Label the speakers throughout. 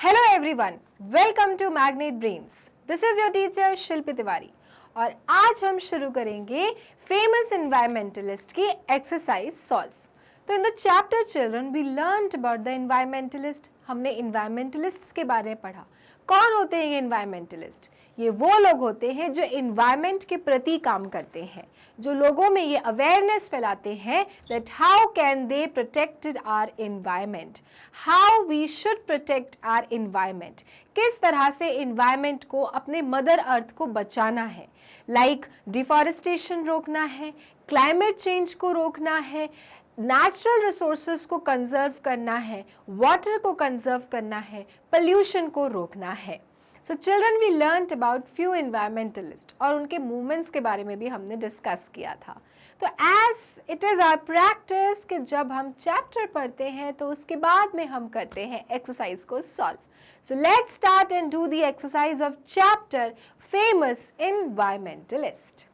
Speaker 1: Hello everyone, welcome to Magnet Brains. This is your teacher Shilpi Tiwari और आज हम शुरू करेंगे फेमस एनवायरमेंटलिस्ट की एक्सरसाइज सॉल्व। तो in the chapter children we learned about the environmentalist. हमने एनवायरमेंटलिस्ट्स के बारे में पढ़ा। कौन होते हैं ये एनवायरमेंटलिस्ट? ये वो लोग होते हैं जो एनवायरनमेंट के प्रति काम करते हैं, जो लोगों में ये अवेयरनेस फैलाते हैं that how can they protected our environment, how we should protect our environment, किस तरह से एनवायरनमेंट को, अपने मदर अर्थ को बचाना है। लाइक डिफॉरेस्टेशन रोकना है, क्लाइमेट चेंज को रोकना है, नेचुरल रिसोर्सेज को कंजर्व करना है, वाटर को कंजर्व करना है, पोल्यूशन को रोकना है। So children we learned about few environmentalist और उनके मूवमेंट्स के बारे में भी हमने डिस्कस किया था। तो as it is our practice कि जब हम चैप्टर पढ़ते हैं तो उसके बाद में हम करते हैं एक्सरसाइज को solve. So let's start and do the exercise of chapter famous environmentalist.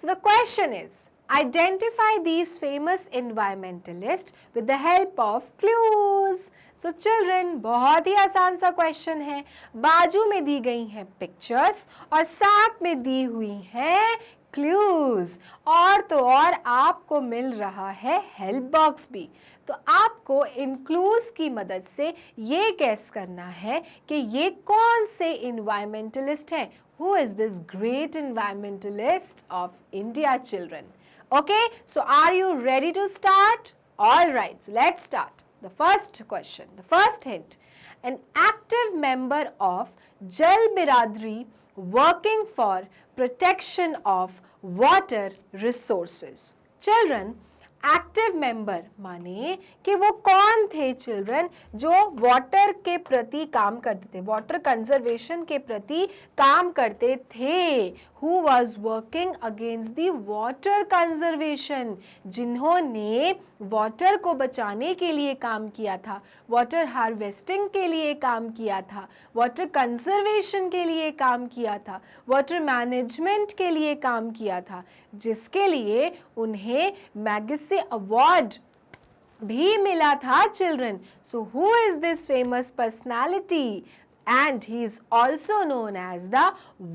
Speaker 1: So the question is identify these famous environmentalists with the help of clues. So children, बहुत ही आसान सा क्वेश्चन है। बाजू में दी गई हैं पिक्चर्स और साथ में दी हुई हैं क्लूज, और तो और आपको मिल रहा है हेल्प बॉक्स भी। तो आपको इन क्लूज की मदद से ये गेस करना है कि ये कौन से इन्वायरमेंटलिस्ट हैं। Who is this great environmentalist of India, children? Okay, so are you ready to start? All right, so let's start. The first question, the first hint. An active member of Jal Biradri working for protection of water resources. Children, active member माने कि वो कौन थे children जो water के प्रति काम करते थे, वाटर कंजर्वेशन के प्रति काम करते थे। Who was working against the water conservation, जिन्होंने वाटर को बचाने के लिए काम किया था, वाटर हार्वेस्टिंग के लिए काम किया था, वाटर कंजर्वेशन के लिए काम किया था, वाटर मैनेजमेंट के लिए काम किया था, जिसके लिए उन्हें मैगसेसे अवार्ड भी मिला था children. So who is this famous personality? And he is also known as the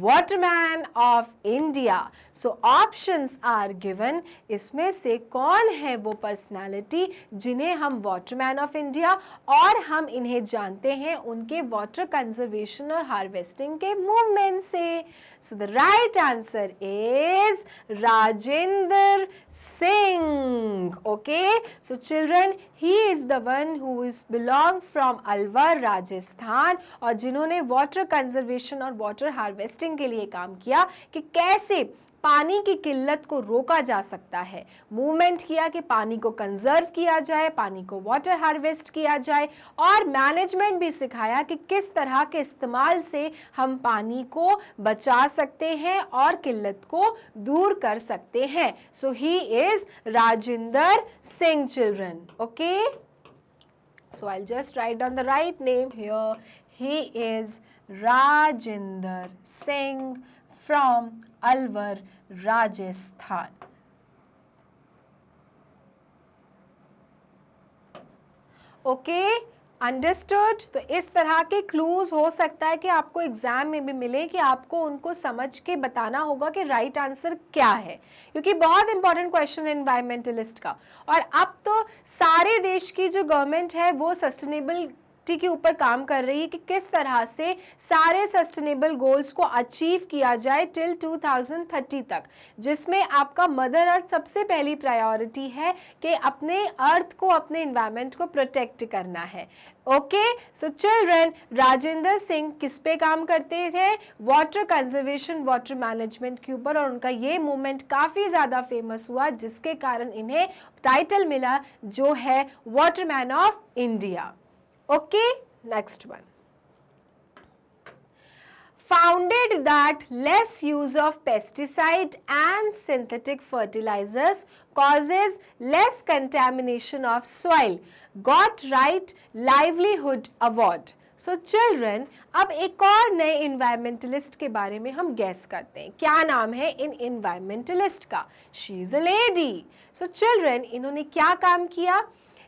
Speaker 1: Waterman of India. So options are given. इसमें से कौन है वो पर्सनालिटी जिन्हें हम Waterman of India और हम इन्हें जानते हैं उनके वाटर कंजर्वेशन और हार्वेस्टिंग के मूवमेंट से? So the right answer is Rajendra Singh. Okay, so children, he is the one who is belong from Alwar, Rajasthan, और जिन्होंने वाटर कंजर्वेशन और वाटर हार्वेस्टिंग के लिए काम किया कि कैसे पानी की किल्लत को रोका जा सकता है। मूवमेंट किया कि पानी को कंजर्व किया जाए, पानी को वाटर हार्वेस्ट किया जाए, और मैनेजमेंट भी सिखाया कि किस तरह के इस्तेमाल से हम पानी को बचा सकते हैं और किल्लत को दूर कर सकते हैं। So he is Rajendra Singh children. Okay, so I'll just write down the right name here. He is Rajendra Singh from Alwar, Rajasthan. Okay, understood. तो इस तरह के क्लूज हो सकता है कि आपको एग्जाम में भी मिले कि आपको उनको समझ के बताना होगा कि राइट आंसर क्या है, क्योंकि बहुत इंपॉर्टेंट क्वेश्चन है एनवायरमेंटलिस्ट का। और अब तो सारे देश की जो गवर्नमेंट है वो सस्टेनेबिलिटी के ऊपर काम कर रही है कि किस तरह से सारे सस्टेनेबल गोल्स को अचीव किया जाए टिल 2030 तक, जिसमें आपका मदर अर्थ सबसे पहली प्रायोरिटी है कि अपने अर्थ को, अपने एनवायरनमेंट को प्रोटेक्ट करना है। Okay, so children, Rajendra Singh किस पे काम करते थे? वाटर कंजर्वेशन, वाटर मैनेजमेंट के ऊपर, और उनका ये मूवमेंट काफ़ी ज़्यादा फेमस हुआ जिसके कारण इन्हें टाइटल मिला जो है Waterman of India. Okay, next one. Founded that less use of pesticide and synthetic fertilizers causes less contamination of soil, got right livelihood award. So children, अब एक और नए environmentalist के बारे में हम guess करते हैं। क्या नाम है इन environmentalist का? She is a lady. So children, इन्होंने क्या काम किया?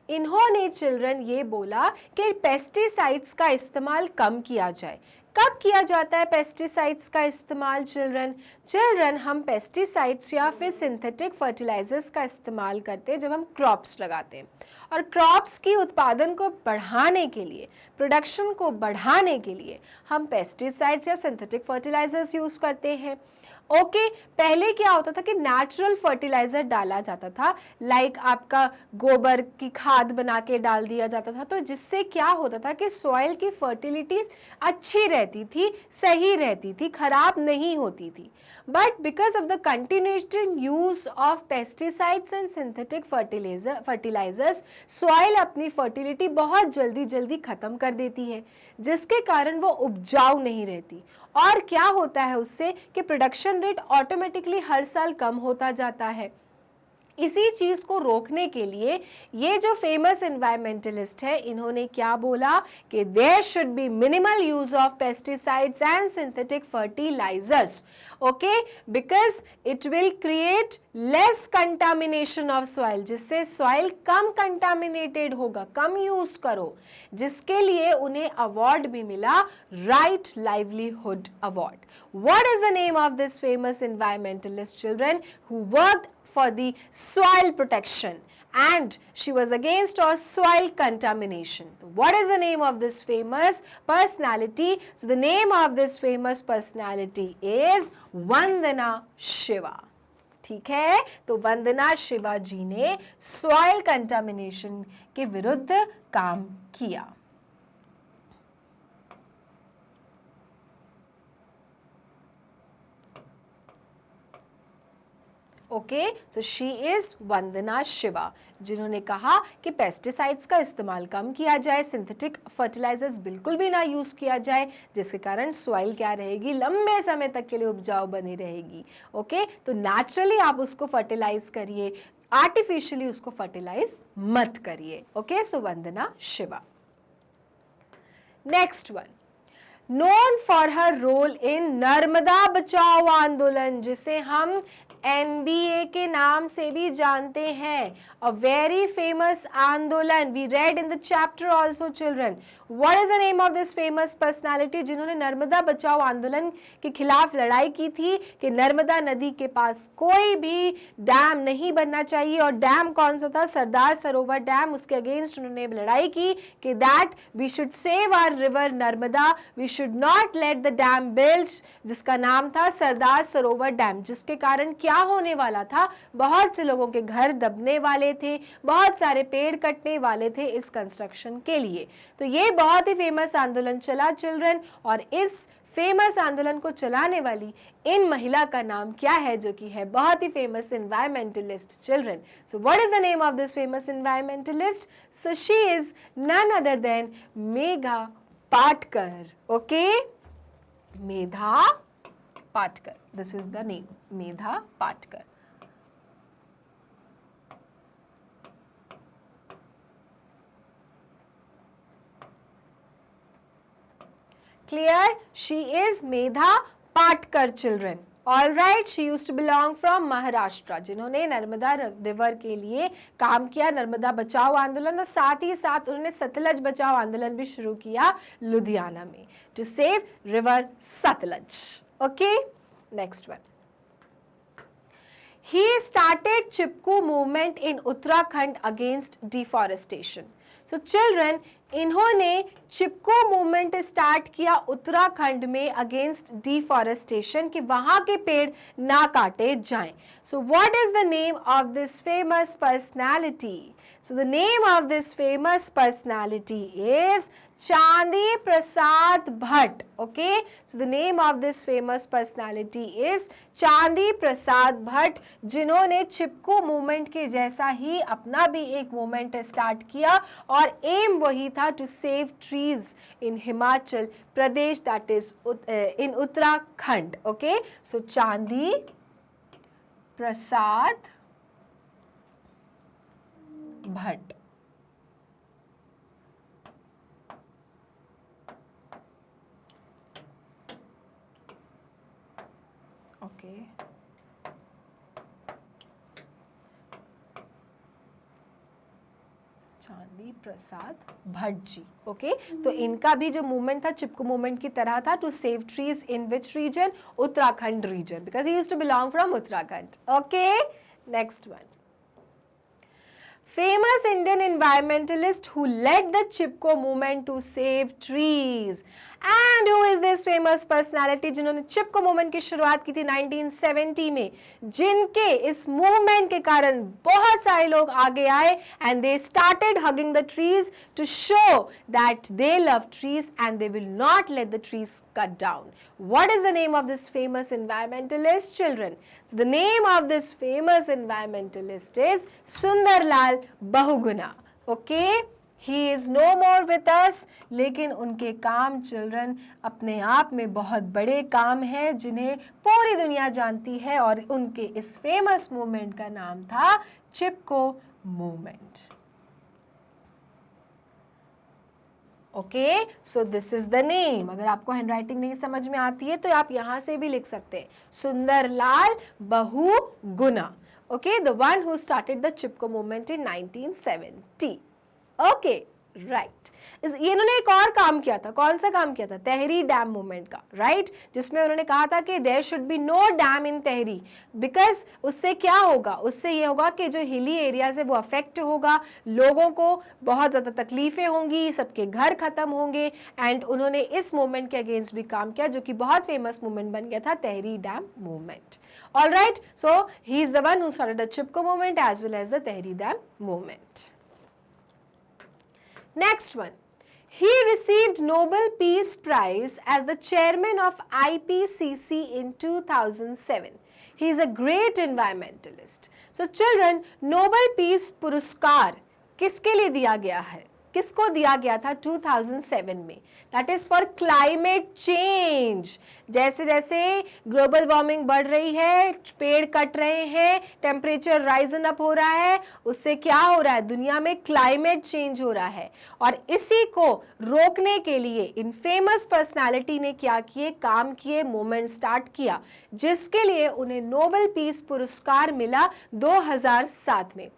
Speaker 1: इन्होंने चिल्ड्रन ये बोला कि पेस्टिसाइड्स का इस्तेमाल कम किया जाए। कब किया जाता है पेस्टिसाइड्स का इस्तेमाल चिल्ड्रन हम पेस्टिसाइड्स या फिर सिंथेटिक फर्टिलाइजर्स का इस्तेमाल करते हैं जब हम क्रॉप्स लगाते हैं, और क्रॉप्स की उत्पादन को बढ़ाने के लिए, प्रोडक्शन को बढ़ाने के लिए हम पेस्टिसाइड्स या सिंथेटिक फर्टिलाइजर्स यूज़ करते हैं। ओके, पहले क्या होता था कि नेचुरल फर्टिलाइजर डाला जाता था, लाइक आपका गोबर की खाद बना के डाल दिया जाता था, तो जिससे क्या होता था कि सॉइल की फर्टिलिटी अच्छी रहती थी, सही रहती थी, खराब नहीं होती थी। But because of the continuation use of pesticides and synthetic fertilisers, soil अपनी फर्टिलिटी बहुत जल्दी जल्दी खत्म कर देती है, जिसके कारण वो उपजाऊ नहीं रहती। और क्या होता है उससे कि प्रोडक्शन रेट ऑटोमेटिकली हर साल कम होता जाता है। इसी चीज को रोकने के लिए ये जो फेमस एनवायरमेंटलिस्ट है, इन्होंने क्या बोला कि there should be minimal use of pesticides and synthetic fertilisers, okay, because it will create less contamination of soil, जिससे सॉइल कम कंटामिनेटेड होगा, कम यूज करो, जिसके लिए उन्हें अवार्ड भी मिला, right livelihood award. What is the name of this famous environmentalist children who worked for the soil protection and she was against all soil contamination? So what is the name of this famous personality? So the name of this famous personality is Vandana Shiva. ठीक है, तो वंदना शिवा जी ने soil contamination के विरुद्ध काम किया। Okay, so she is वंदना शिवा, जिन्होंने कहा कि पेस्टिसाइड्स का इस्तेमाल कम किया जाए, सिंथेटिक फर्टिलाइजर्स बिल्कुल भी ना यूज किया जाए, जिसके कारण सॉइल क्या रहेगी, लंबे समय तक के लिए उपजाऊ बनी रहेगी। ओके, तो नेचुरली आप उसको फर्टिलाइज करिए, आर्टिफिशियली उसको फर्टिलाइज मत करिए। Okay, so Vandana Shiva. Next one, known for her role in Narmada Bachao Andolan, जिसे हम NBA के नाम से भी जानते हैं, a very famous andolan. We read in the chapter also children. What is the name of this famous personality जिन्होंने नर्मदा बचाओ आंदोलन के खिलाफ लड़ाई की थी कि नर्मदा नदी के पास कोई भी डैम नहीं बनना चाहिए, और डैम कौन सा था, सरदार सरोवर डैम। उसके अगेंस्ट उन्होंने लड़ाई की कि that we should save our river Narmada, we should not let the dam build, जिसका नाम था सरदार सरोवर डैम, जिसके कारण क्या होने वाला था, बहुत से लोगों के घर दबने वाले थे, बहुत सारे पेड़ कटने वाले थे इस कंस्ट्रक्शन के लिए। तो ये बहुत ही फेमस आंदोलन चला चिल्ड्रन, और इस फेमस आंदोलन को चलाने वाली इन महिला का नाम क्या है, जो कि है बहुत ही famous environmentalist children. So what is the name of this famous environmentalist? So she is none other than Megha Patkar. Okay, Medha Patkar, this is the name, Medha Patkar. Clear? She is Medha Patkar children. All right, she used to belong from Maharashtra, जिन्होंने Narmada river के लिए काम किया, नर्मदा बचाओ आंदोलन, और साथ ही साथ उन्होंने सतलज बचाओ आंदोलन भी शुरू किया लुधियाना में, to save river Sutlej. Okay, next one. He started Chipko movement in Uttarakhand against deforestation. So children, इन्होंने चिपको मूवमेंट स्टार्ट किया उत्तराखंड में अगेंस्ट डिफॉरेस्टेशन, कि वहां के पेड़ ना काटे जाएं। So what is the name of this famous personality? So the name of this famous personality is Chandi Prasad Bhatt. Okay, so the name of this famous personality is Chandi Prasad Bhatt, जिन्होंने चिपको मूवमेंट के जैसा ही अपना भी एक मूवमेंट स्टार्ट किया, और एम वही था to save trees in Himachal Pradesh, that is in Uttarakhand. Okay, so Chandi Prasad Bhatt. Okay, चांदी प्रसाद भट्ट जी। ओके, तो इनका भी जो मूवमेंट था चिपको मूवमेंट की तरह था, to save trees in which region, Uttarakhand region, because he used to belong from Uttarakhand. Okay, next one, famous Indian environmentalist who led the Chipko movement to save trees. And who is this famous personality जिन्होंने चिपको movement की शुरुआत की थी 1970 में, जिनके इस movement के कारण बहुत सारे लोग आगे आए and they started hugging the trees to show that they love trees and they will not let the trees cut down. What is the name of this famous environmentalist, children? So the name of this famous environmentalist is Sundarlal Bahuguna. Okay? He is no more with us, लेकिन उनके काम children अपने आप में बहुत बड़े काम हैं जिन्हें पूरी दुनिया जानती है, और उनके इस फेमस मूवमेंट का नाम था Chipko movement. Okay, so this is the name. अगर आपको हैंडराइटिंग नहीं समझ में आती है तो आप यहाँ से भी लिख सकते हैं, Sundarlal Bahuguna. Okay, the one who started the Chipko movement in 1970। Okay, right. इन्होंने एक और काम किया था, कौन सा काम किया था? तहरी डैम मूवमेंट का, राइट, जिसमें उन्होंने कहा था कि there should be no dam in Tehri, because उससे क्या होगा, उससे ये होगा कि जो हिली एरियाज है वो अफेक्ट होगा, लोगों को बहुत ज़्यादा तकलीफें होंगी, सबके घर खत्म होंगे। एंड उन्होंने इस मूवमेंट के अगेंस्ट भी काम किया, जो कि बहुत फेमस मूवमेंट बन गया था, Tehri dam movement. All right, so he is the one who started the Chipko movement as well as the Tehri dam movement. Next one, he received Nobel Peace Prize as the chairman of IPCC in 2007. He is a great environmentalist. So children, Nobel Peace पुरस्कार किसके लिए दिया गया है? किसको दिया गया था 2007 में? That is for climate change. जैसे जैसे ग्लोबल वार्मिंग बढ़ रही है, पेड़ कट रहे हैं, टेम्परेचर राइजन अप हो रहा है, उससे क्या हो रहा है, दुनिया में क्लाइमेट चेंज हो रहा है। और इसी को रोकने के लिए इन फेमस पर्सनालिटी ने क्या किए, काम किए, मूवमेंट स्टार्ट किया, जिसके लिए उन्हें नोबेल पीस पुरस्कार मिला 2007 में।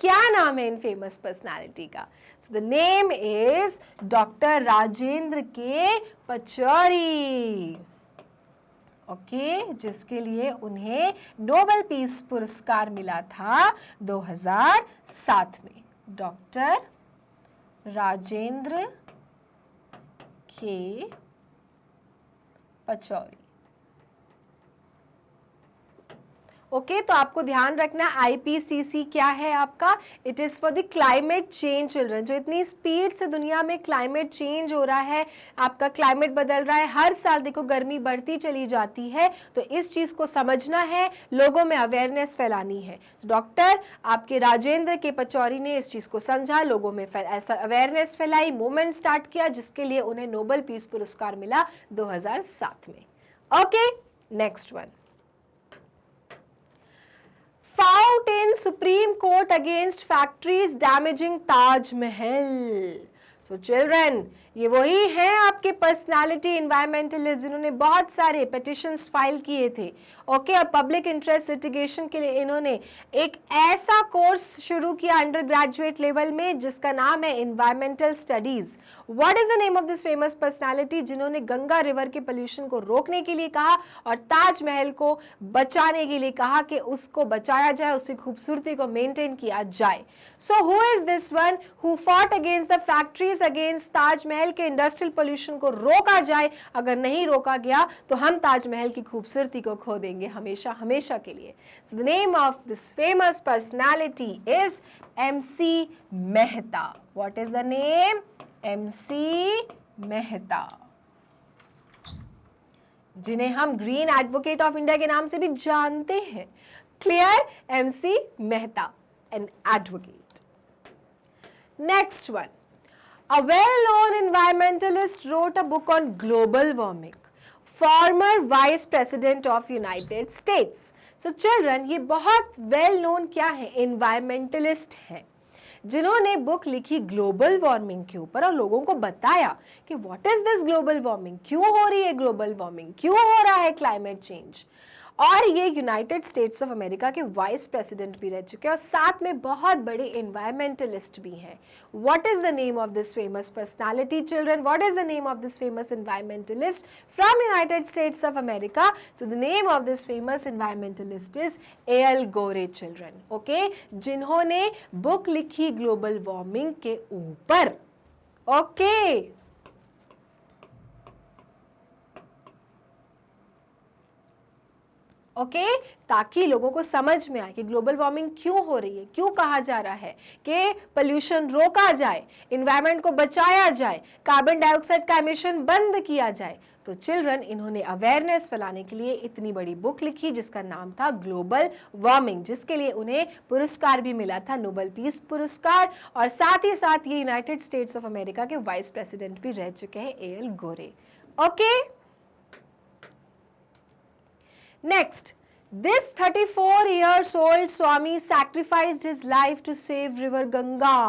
Speaker 1: क्या नाम है इन फेमस पर्सनालिटी का? सो the name is doctor Rajendra के पचौरी। ओके, जिसके लिए उन्हें नोबेल पीस पुरस्कार मिला था 2007 में। डॉक्टर राजेंद्र के पचौरी। ओके, तो आपको ध्यान रखना आईपीसीसी क्या है आपका? It is for the climate change children. जो इतनी स्पीड से दुनिया में क्लाइमेट चेंज हो रहा है, आपका क्लाइमेट बदल रहा है, हर साल देखो गर्मी बढ़ती चली जाती है, तो इस चीज़ को समझना है, लोगों में अवेयरनेस फैलानी है। डॉक्टर आपके राजेंद्र के पचौरी ने इस चीज़ को समझा, लोगों में ऐसा अवेयरनेस फैलाई, मूवमेंट स्टार्ट किया, जिसके लिए उन्हें नोबेल पीस पुरस्कार मिला 2007 में। Okay, next one, fought in Supreme Court against factories damaging Taj Mahal. So children, ये वही हैं आपके पर्सनालिटी एनवायरमेंटलिस्ट जिन्होंने बहुत सारे पिटिशंस फाइल किए थे। ओके, और पब्लिक इंटरेस्ट लिटिगेशन के लिए इन्होंने एक ऐसा कोर्स शुरू किया अंडर ग्रेजुएट लेवल में जिसका नाम है environmental studies. What is the name of this famous personality जिन्होंने गंगा रिवर के पोल्यूशन को रोकने के लिए कहा और ताजमहल को बचाने के लिए कहा कि उसको बचाया जाए, उसकी खूबसूरती को मेंटेन किया जाए। So who is this one who fought against the factories against Taj Mahal के इंडस्ट्रियल पोल्यूशन को रोका जाए? अगर नहीं रोका गया तो हम ताजमहल की खूबसूरती को खो देंगे हमेशा हमेशा के लिए। सो the name of this famous personality is MC Mehta. What is the name? MC Mehta, जिन्हें हम ग्रीन एडवोकेट ऑफ इंडिया के नाम से भी जानते हैं। Clear? MC Mehta, an advocate. Next one, a well-known environmentalist wrote a book on global warming, former vice president of United States. So children, ये बहुत well-known क्या है? environmentalist हैं, जिन्होंने बुक लिखी ग्लोबल वार्मिंग के ऊपर और लोगों को बताया कि what is this global warming, क्यों हो रही है ग्लोबल वार्मिंग, क्यों हो रहा है क्लाइमेट चेंज। और ये यूनाइटेड स्टेट्स ऑफ अमेरिका के वाइस प्रेसिडेंट भी रह चुके हैं और साथ में बहुत बड़े एनवायरमेंटलिस्ट भी हैं. What is the name of this famous personality children? What is the name of this famous environmentalist from United states of America? So the name of this famous environmentalist is L Gore children. Okay, जिन्होंने book लिखी global warming के ऊपर. Okay, okay, ताकि लोगों को समझ में आए कि ग्लोबल वार्मिंग क्यों हो रही है, क्यों कहा जा रहा है कि पोल्यूशन रोका जाए, इन्वायरमेंट को बचाया जाए, कार्बन डाइऑक्साइड का एमिशन बंद किया जाए. तो चिल्ड्रन, इन्होंने अवेयरनेस फैलाने के लिए इतनी बड़ी बुक लिखी जिसका नाम था ग्लोबल वार्मिंग, जिसके लिए उन्हें पुरस्कार भी मिला था, नोबेल पीस पुरस्कार. और साथ ही साथ ये यूनाइटेड स्टेट्स ऑफ अमेरिका के वाइस प्रेसिडेंट भी रह चुके हैं, L Gore. Okay, next, this 34 years old Swami sacrificed his life to save river Ganga.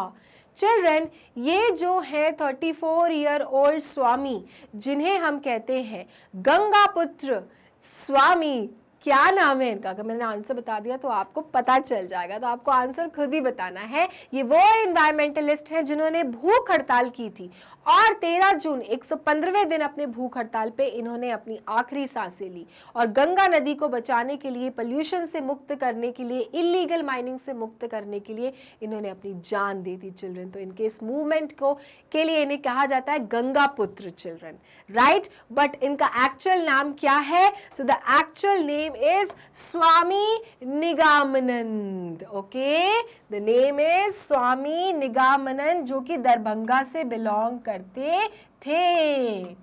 Speaker 1: Children, ये जो है 34 year old स्वामी, जिन्हें हम कहते हैं गंगा पुत्र स्वामी, क्या नाम है इनका? अगर मैंने आंसर बता दिया तो आपको पता चल जाएगा, तो आपको आंसर खुद ही बताना है. ये वो एनवायरमेंटलिस्ट हैं जिन्होंने भूख हड़ताल की थी और 13 जून 115वें दिन अपने भूख हड़ताल पे इन्होंने अपनी आखिरी सांसें ली और गंगा नदी को बचाने के लिए, पोल्यूशन से मुक्त करने के लिए, इलीगल माइनिंग से मुक्त करने के लिए इन्होंने अपनी जान दे दी. चिल्ड्रन, तो इनके इस मूवमेंट को के लिए इन्हें कहा जाता है गंगा पुत्र चिल्ड्रन, राइट. बट इनका एक्चुअल नाम क्या है? So the actual name is Swami Nigamanand. Okay, the name is Swami Nigamanand, जो कि दरभंगा से बिलोंग करते थे.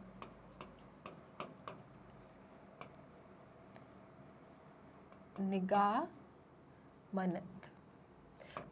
Speaker 1: निगामनंद.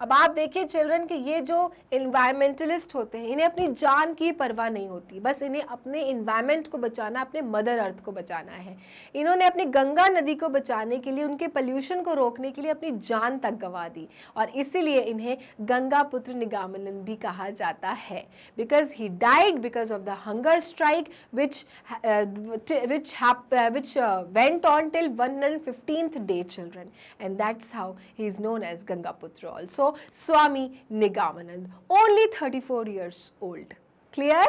Speaker 1: अब आप देखिए चिल्ड्रन कि ये जो इन्वायरमेंटलिस्ट होते हैं, इन्हें अपनी जान की परवाह नहीं होती, बस इन्हें अपने इन्वायरमेंट को बचाना, अपने मदर अर्थ को बचाना है. इन्होंने अपनी गंगा नदी को बचाने के लिए, उनके पोल्यूशन को रोकने के लिए अपनी जान तक गंवा दी और इसीलिए इन्हें गंगा पुत्र निगामनंद भी कहा जाता है. Because he died because of the hunger strike which went on till 115th day, children, and that's how he is known as Gangaputra also. Swami Nigamanand, only 34 years old. Clear?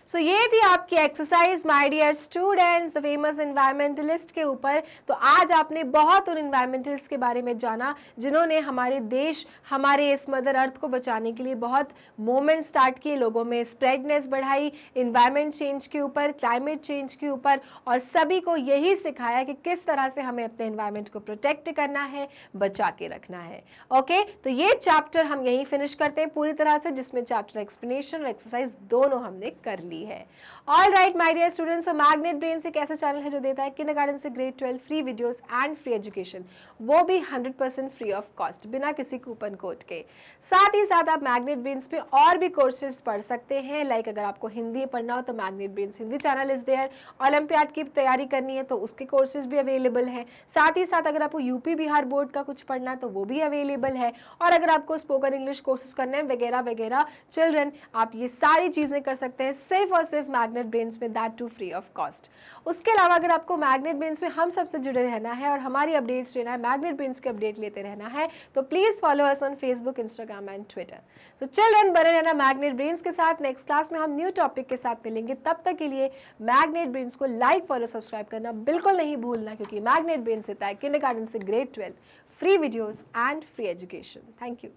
Speaker 1: So ये थी आपकी exercise my dear students, the famous environmentalist के ऊपर. तो आज आपने बहुत उन एनवायरमेंटलिस्ट के बारे में जाना जिन्होंने हमारे देश, हमारे इस मदर अर्थ को बचाने के लिए बहुत मूवमेंट स्टार्ट किए, लोगों में स्प्रेडनेस बढ़ाई इन्वायरमेंट चेंज के ऊपर, क्लाइमेट चेंज के ऊपर, और सभी को यही सिखाया कि किस तरह से हमें अपने एनवायरमेंट को प्रोटेक्ट करना है, बचा के रखना है. ओके, तो ये चैप्टर हम यहीं फिनिश करते हैं पूरी तरह से, जिसमें चैप्टर एक्सप्लेनेशन और एक्सरसाइज दोनों हमने कर ली है. All right my dear students, magnet brains एक ऐसा चैनल है जो देता है किंडरगार्टन से grade 12 free videos and free education, वो भी 100% फ्री ऑफ कॉस्ट, बिना किसी कूपन कोड के. साथ ही साथ आप मैग्नेट ब्रेन्स पे और भी कोर्सेज पढ़ सकते हैं. लाइक अगर आपको हिंदी पढ़ना हो तो magnet brains Hindi channel is there. Olympiad की तैयारी करनी है तो उसके कोर्सेज भी अवेलेबल है. साथ ही साथ अगर आपको यूपी बिहार बोर्ड का कुछ पढ़ना है तो वो भी अवेलेबल है. और अगर आपको स्पोकन इंग्लिश कोर्सेज करने हैं वगैरह वगैरह, चिल्ड्रन, आप ये सारी चीजें कर सकते हैं सिर्फ और सिर्फ मैग्नेट ब्रेन्स में, that too free of cost. उसके अलावा अगर आपको मैग्नेट ब्रेन्स में हम सबसे जुड़े रहना है और हमारी अपडेट्स लेना है, मैग्नेट ब्रेन्स के अपडेट लेते रहना है, तो please follow us on Facebook, Instagram and Twitter. So children, बने रहना मैग्नेट ब्रेन्स के साथ. नेक्स्ट क्लास में हम न्यू टॉपिक के साथ मिलेंगे. तब तक के लिए मैग्नेट ब्रेन्स को लाइक, फॉलो, सब्सक्राइब करना बिल्कुल नहीं भूलना, क्योंकि मैग्नेट ब्रेन्स देता है किंडरगार्टन से grade 12 free videos and free education. Thank you.